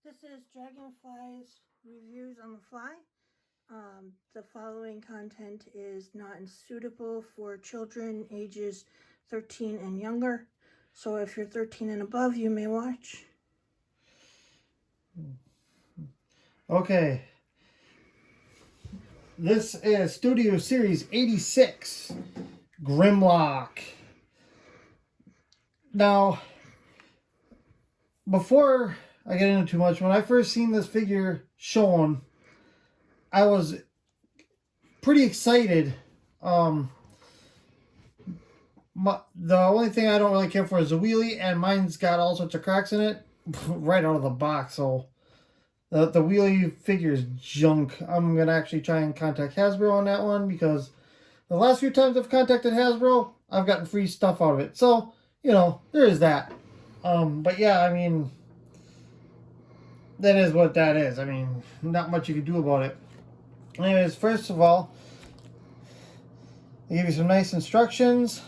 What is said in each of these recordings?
This is Dragonflyes reviews on the fly. The following content is not suitable for children ages 13 and younger. So if you're 13 and above, you may watch. Okay. This is Studio Series 86, Grimlock. Now, before I get into too much, when I first seen this figure shown, I was pretty excited. The only thing I don't really care for is the wheelie, and mine's got all sorts of cracks in it right out of the box, so the wheelie figure is junk. I'm going to actually try and contact Hasbro on that one, because the last few times I've contacted Hasbro, I've gotten free stuff out of it. So, you know, there is that. But yeah, I mean, that is what that is. I mean, not much you can do about it. Anyways, first of all, they give you some nice instructions.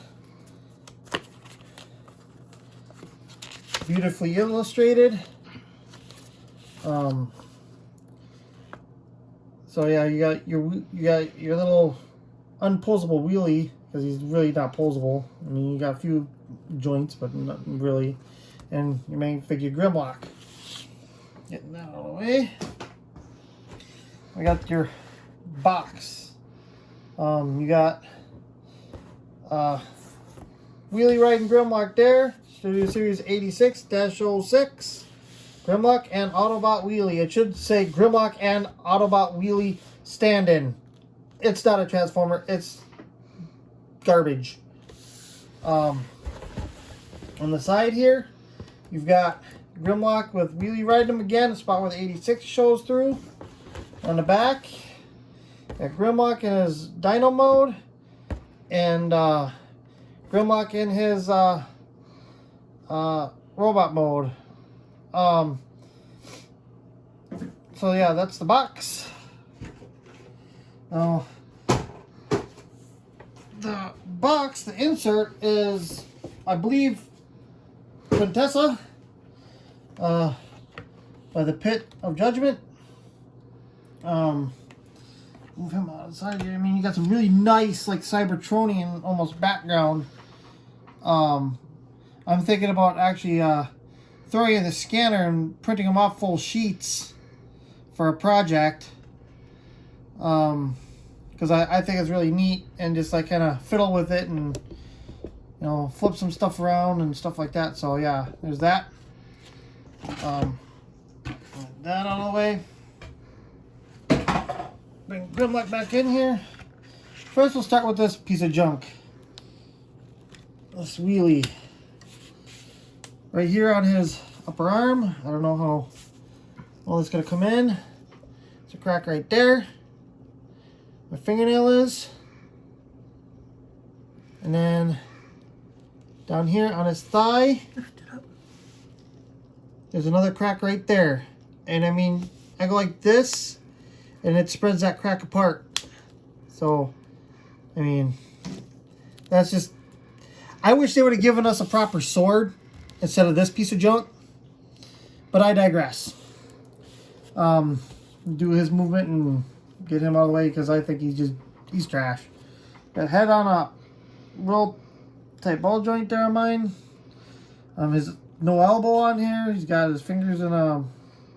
Beautifully illustrated. So yeah, you got your little unposable wheelie, because he's really not posable. I mean, you got a few joints, but not really. And your main figure, Grimlock. Getting that out of the way. We got your box. You got Wheelie riding Grimlock there. Studio Series 86-06. Grimlock and Autobot Wheelie. It should say Grimlock and Autobot Wheelie stand-in. It's not a Transformer. It's garbage. On the side here, you've got Grimlock with Wheelie riding him again, a spot where the 86 shows through. On the back, got Grimlock in his Dino mode, and Grimlock in his robot mode. So yeah, that's the box. Now, the box, the insert is, I believe, Quintessa, by the Pit of Judgment. Move him out of the side here. I mean, you got some really nice, like, Cybertronian almost background. I'm thinking about actually throwing in the scanner and printing them off full sheets for a project. Because I think it's really neat, and just like kind of fiddle with it and, you know, flip some stuff around and stuff like that. So yeah, there's that. That out of the way. Bring Grimlock back in here. First, we'll start with this piece of junk. This wheelie. Right here on his upper arm. I don't know how well it's going to come in. There's a crack right there. My fingernail is. And then down here on his thigh, there's another crack right there. And I mean, I go like this, and it spreads that crack apart. So, I mean, that's just... I wish they would have given us a proper sword instead of this piece of junk. But I digress. Do his movement and get him out of the way, because I think he's trash. Got head on a real tight ball joint there on mine. His no elbow on here. He's got his fingers in a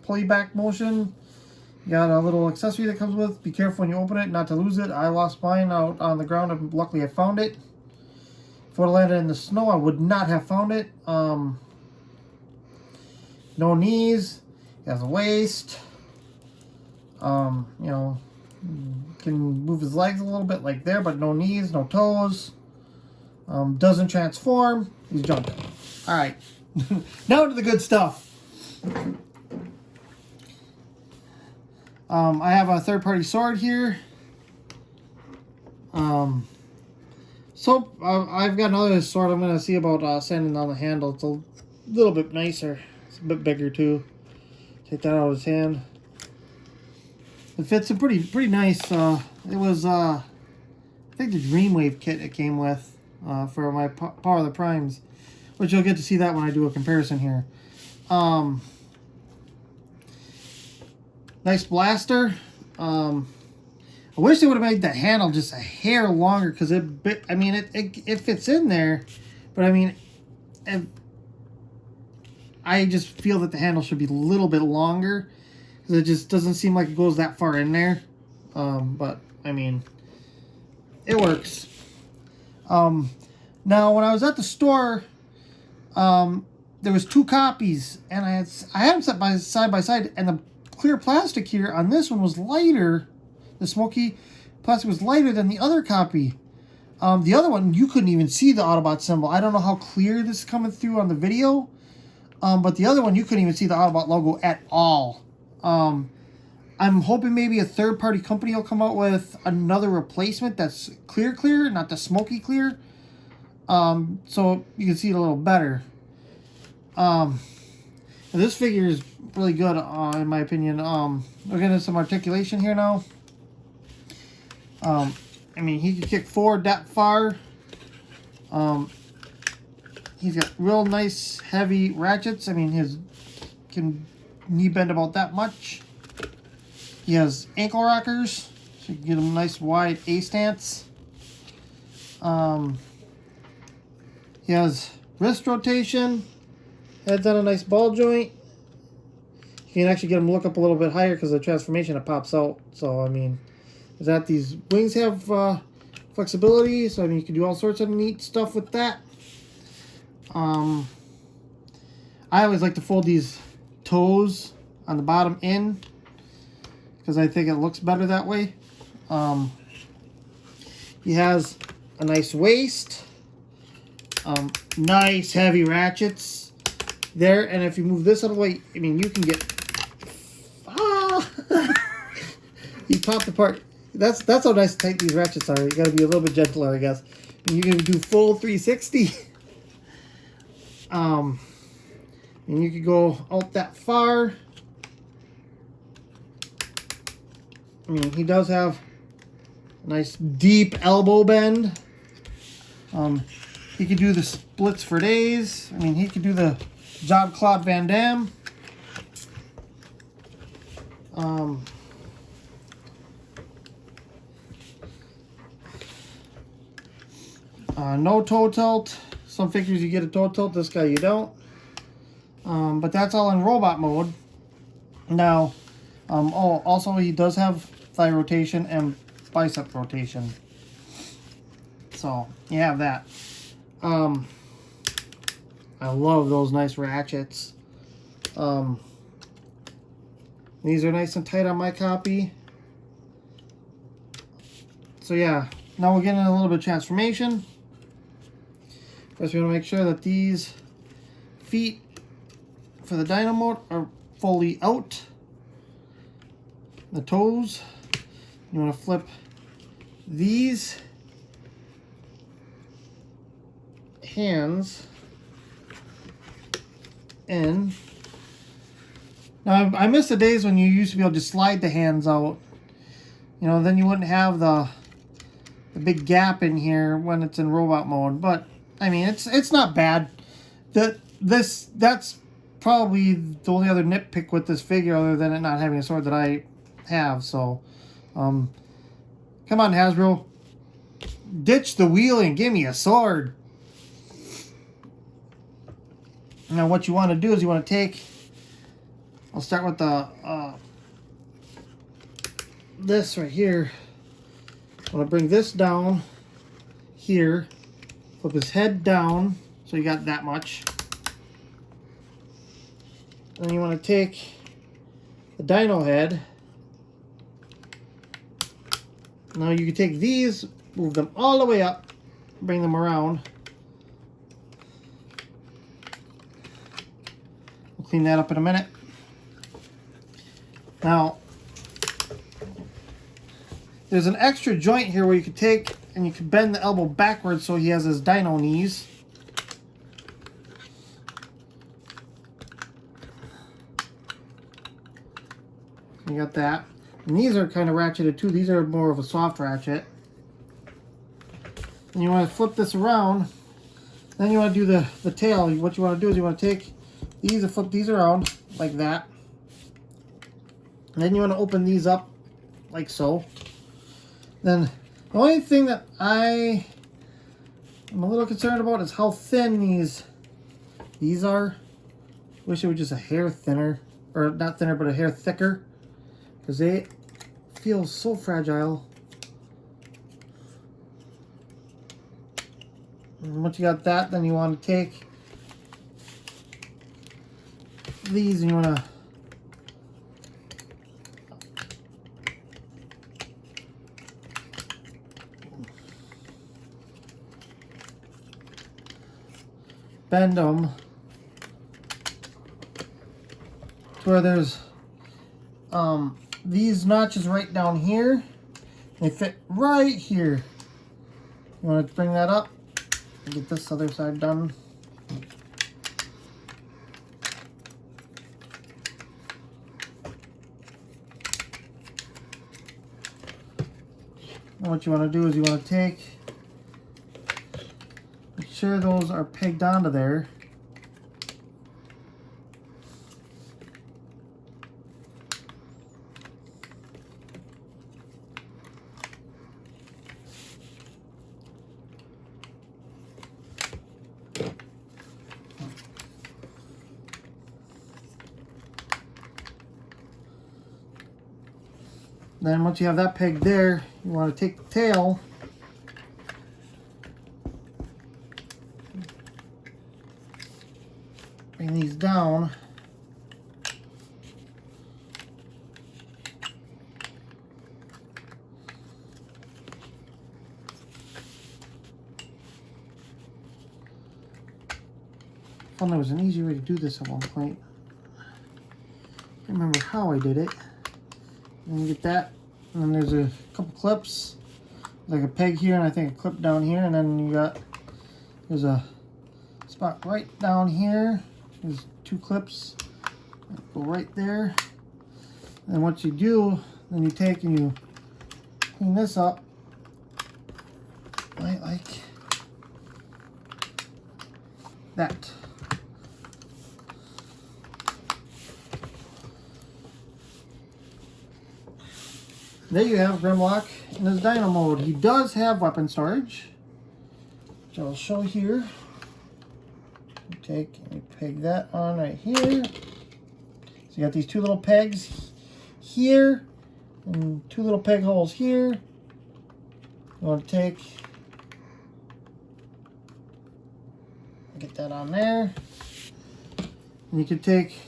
pulley back motion. You got a little accessory that comes with. Be careful when you open it not to lose it. I lost mine out on the ground, and luckily I found it. If it would have landed in the snow, I would not have found it. No knees. He has a waist. You know, can move his legs a little bit like there, but no knees, no toes. Doesn't transform. He's junk. All right. Now to the good stuff. I have a third-party sword here. So I've got another sword I'm going to see about sanding down the handle. It's a little bit nicer. It's a bit bigger too. Take that out of his hand. It fits a pretty nice. It was I think the Dreamwave kit it came with for my Power of the Primes, which you'll get to see that when I do a comparison here. Nice blaster. I wish they would have made the handle just a hair longer because it fits in there, but I mean, I just feel that the handle should be a little bit longer because it just doesn't seem like it goes that far in there. But I mean, it works. Now when I was at the store, there was 2 copies, and I had them set side by side, and the clear plastic here on this one was lighter. The smoky plastic was lighter than the other copy. The other one, you couldn't even see the Autobot symbol. I don't know how clear this is coming through on the video, but the other one, you couldn't even see the Autobot logo at all. I'm hoping maybe a third-party company will come out with another replacement that's clear, not the smoky clear, so you can see it a little better. This figure is really good, in my opinion. We're getting some articulation here now. I mean, he can kick forward that far. He's got real nice, heavy ratchets. I mean, his can knee bend about that much. He has ankle rockers, so you can get him a nice wide A stance. He has wrist rotation. Head's on a nice ball joint. You can actually get him to look up a little bit higher because of the transformation, it pops out. So, I mean, these wings have flexibility, so I mean, you can do all sorts of neat stuff with that. I always like to fold these toes on the bottom in because I think it looks better that way. He has a nice waist, nice heavy ratchets there, and if you move this out of the way, I mean, you can get you pop the part. That's how nice and tight these ratchets are. You got to be a little bit gentler, I guess. And you can do full 360. And you can go out that far. I mean, he does have a nice deep elbow bend. He could do the splits for days. I mean, he could do the Jean-Claude Van Damme. No toe tilt. Some figures you get a toe tilt, this guy you don't. But that's all in robot mode. Now, also he does have thigh rotation and bicep rotation. So, you have that. I love those nice ratchets. These are nice and tight on my copy. So yeah, now we're getting a little bit of transformation. First, we want to make sure that these feet for the dino mode are fully out. The toes, you want to flip these hands in. Now, I miss the days when you used to be able to slide the hands out. You know, then you wouldn't have the big gap in here when it's in robot mode. But I mean, it's not bad. That's probably the only other nitpick with this figure, other than it not having a sword that I have. So, come on, Hasbro, ditch the wheelie and give me a sword. Now, what you want to do is you want to take. I'll start with the this right here. I want to bring this down here. Flip his head down, so you got that much. Then you want to take the dino head. Now you can take these, move them all the way up, bring them around. We'll clean that up in a minute. Now, there's an extra joint here where you can take and you can bend the elbow backwards so he has his dino knees. You got that. And these are kind of ratcheted too. These are more of a soft ratchet. And you want to flip this around. Then you want to do the tail. What you want to do is you want to take these and flip these around like that. And then you want to open these up like so. Then the only thing that I'm a little concerned about is how thin these are. Wish it was just a hair thinner, or not thinner, but a hair thicker, because they feel so fragile. And once you got that, then you want to take these and you want to bend them to where there's these notches right down here. They fit right here. You want to bring that up and get this other side done. And what you want to do is you want to make sure those are pegged onto there. Then once you have that pegged there, you want to take the tail bring these down. I thought there was an easier way to do this at one point. I can't remember how I did it. And you get that, and then there's a couple clips, like a peg here, and I think a clip down here, and then there's a spot right down here. There's two clips that go right there. And what you do, then you take and you clean this up, right like that. There you have Grimlock in his dino mode. He does have weapon storage, which I'll show here. You take and you peg that on right here. So you got these two little pegs here and two little peg holes here. You want to take, get that on there. And you can take,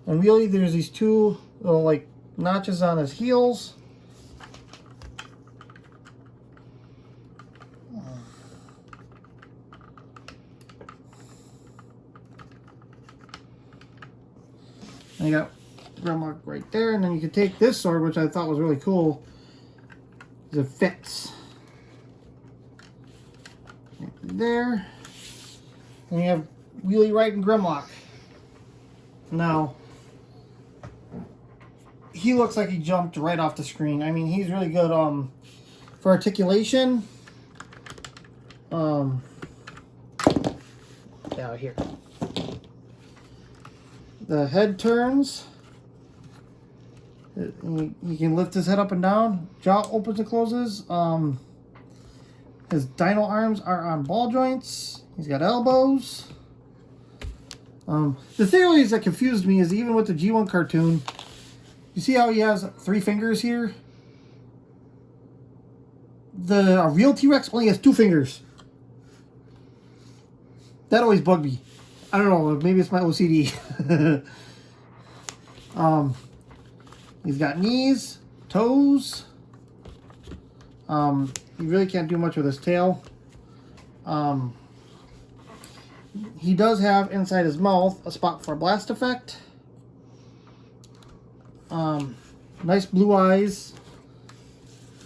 and really there's these two little like notches on his heels. And you got Grimlock right there, and then you can take this sword, which I thought was really cool. It fits there, and you have Wheelie right in Grimlock. Now, he looks like he jumped right off the screen. I mean, he's really good for articulation. Yeah, here. The head turns. You can lift his head up and down. Jaw opens and closes. His dino arms are on ball joints. He's got elbows. The theories that confused me is even with the G1 cartoon, you see how he has 3 fingers here? The real T-Rex only has 2 fingers. That always bugged me. I don't know, maybe it's my OCD. He's got knees, toes. He really can't do much with his tail. He does have inside his mouth a spot for a blast effect. Nice blue eyes.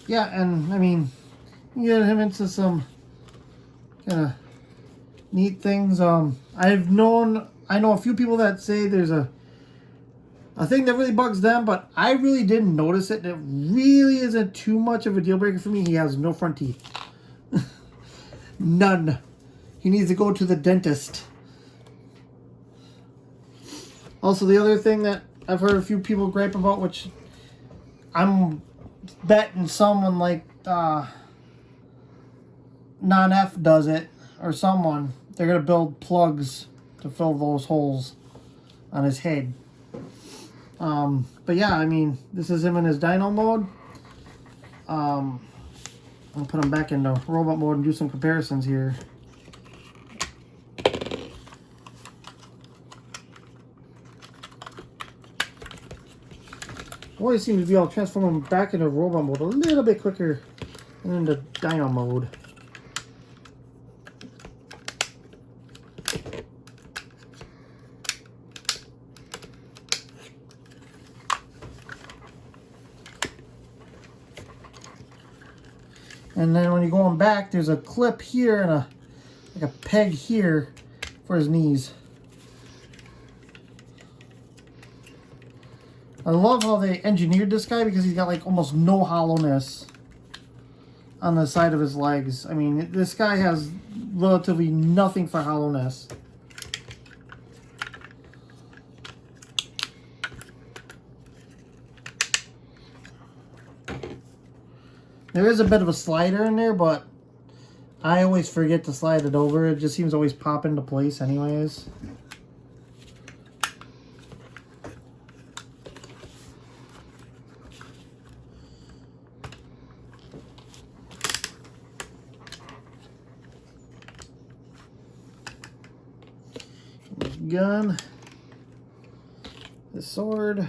Yeah, and I mean, you get him into some kind of neat things. I know a few people that say there's a thing that really bugs them, but I really didn't notice it. It really isn't too much of a deal breaker for me. He has no front teeth. None. He needs to go to the dentist. Also, the other thing that I've heard a few people gripe about, which I'm betting someone like Non-F does it, or someone. They're going to build plugs to fill those holes on his head. But yeah, I mean, this is him in his dino mode. I'll put him back into robot mode and do some comparisons here. Always seem to be able to transform him back into robot mode a little bit quicker than into dino mode. And then when you're going back, there's a clip here and like a peg here for his knees. I love how they engineered this guy because he's got like almost no hollowness on the side of his legs. I mean, this guy has relatively nothing for hollowness. There is a bit of a slider in there, but I always forget to slide it over. It just seems to always pop into place anyways. Gun, the sword,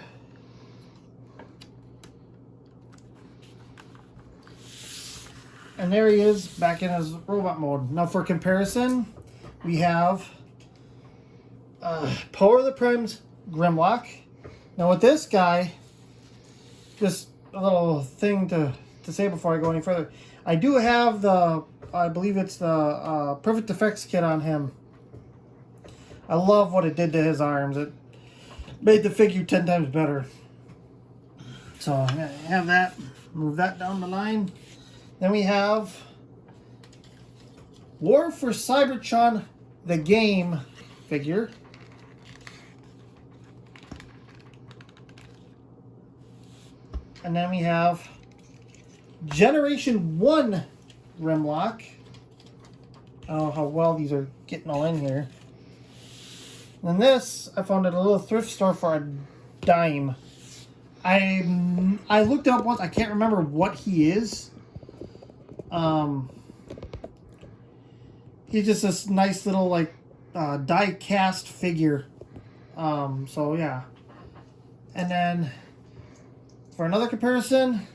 and there he is back in his robot mode. Now for comparison, we have Power of the Primes Grimlock. Now with this guy, just a little thing to say before I go any further. I do have the, I believe it's the Perfect Effects kit on him. I love what it did to his arms. It made the figure 10 times better. So I'm going to have that. Move that down the line. Then we have War for Cybertron, the game figure. And then we have Generation 1 Grimlock. I don't know how well these are getting all in here. And this, I found at a little thrift store for a dime. I looked up once. I can't remember what he is. He's just this nice little like die cast figure. So yeah. And then for another comparison,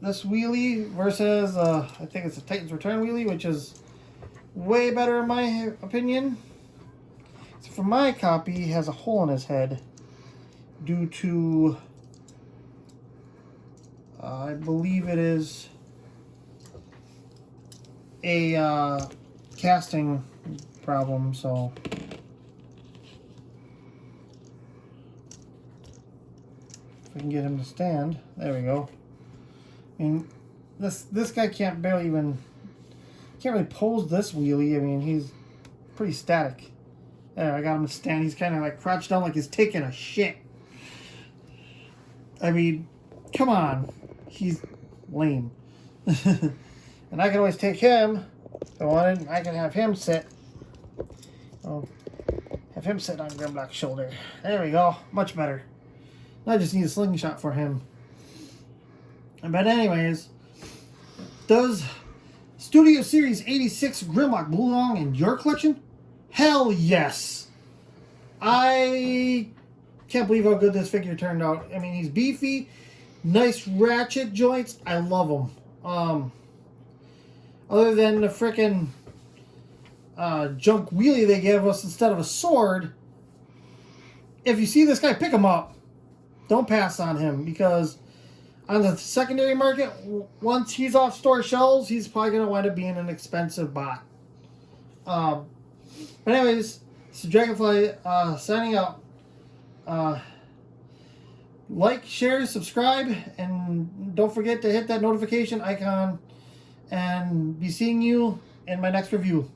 this Wheelie versus I think it's a Titan's Return Wheelie, which is way better in my opinion. So for my copy, he has a hole in his head due to I believe it is a casting problem. So if we can get him to stand, there we go. I mean, this guy can't really pose this wheelie. I mean, he's pretty static. There, I got him to stand. He's kind of like crouched down like he's taking a shit. I mean, come on. He's lame. And I can always take him if I wanted. I can have him sit. Oh, have him sit on Grimlock's shoulder. There we go. Much better. I just need a slingshot for him. But anyways, does Studio Series 86 Grimlock belong in your collection? Hell yes. I can't believe how good this figure turned out. I mean, he's beefy, nice ratchet joints. I love him. Other than the frickin' junk wheelie they gave us instead of a sword, if you see this guy, pick him up. Don't pass on him, because on the secondary market, once he's off store shelves, he's probably going to wind up being an expensive bot. But anyways, so Dragonfly signing out. Like, share, subscribe, and don't forget to hit that notification icon, and be seeing you in my next review.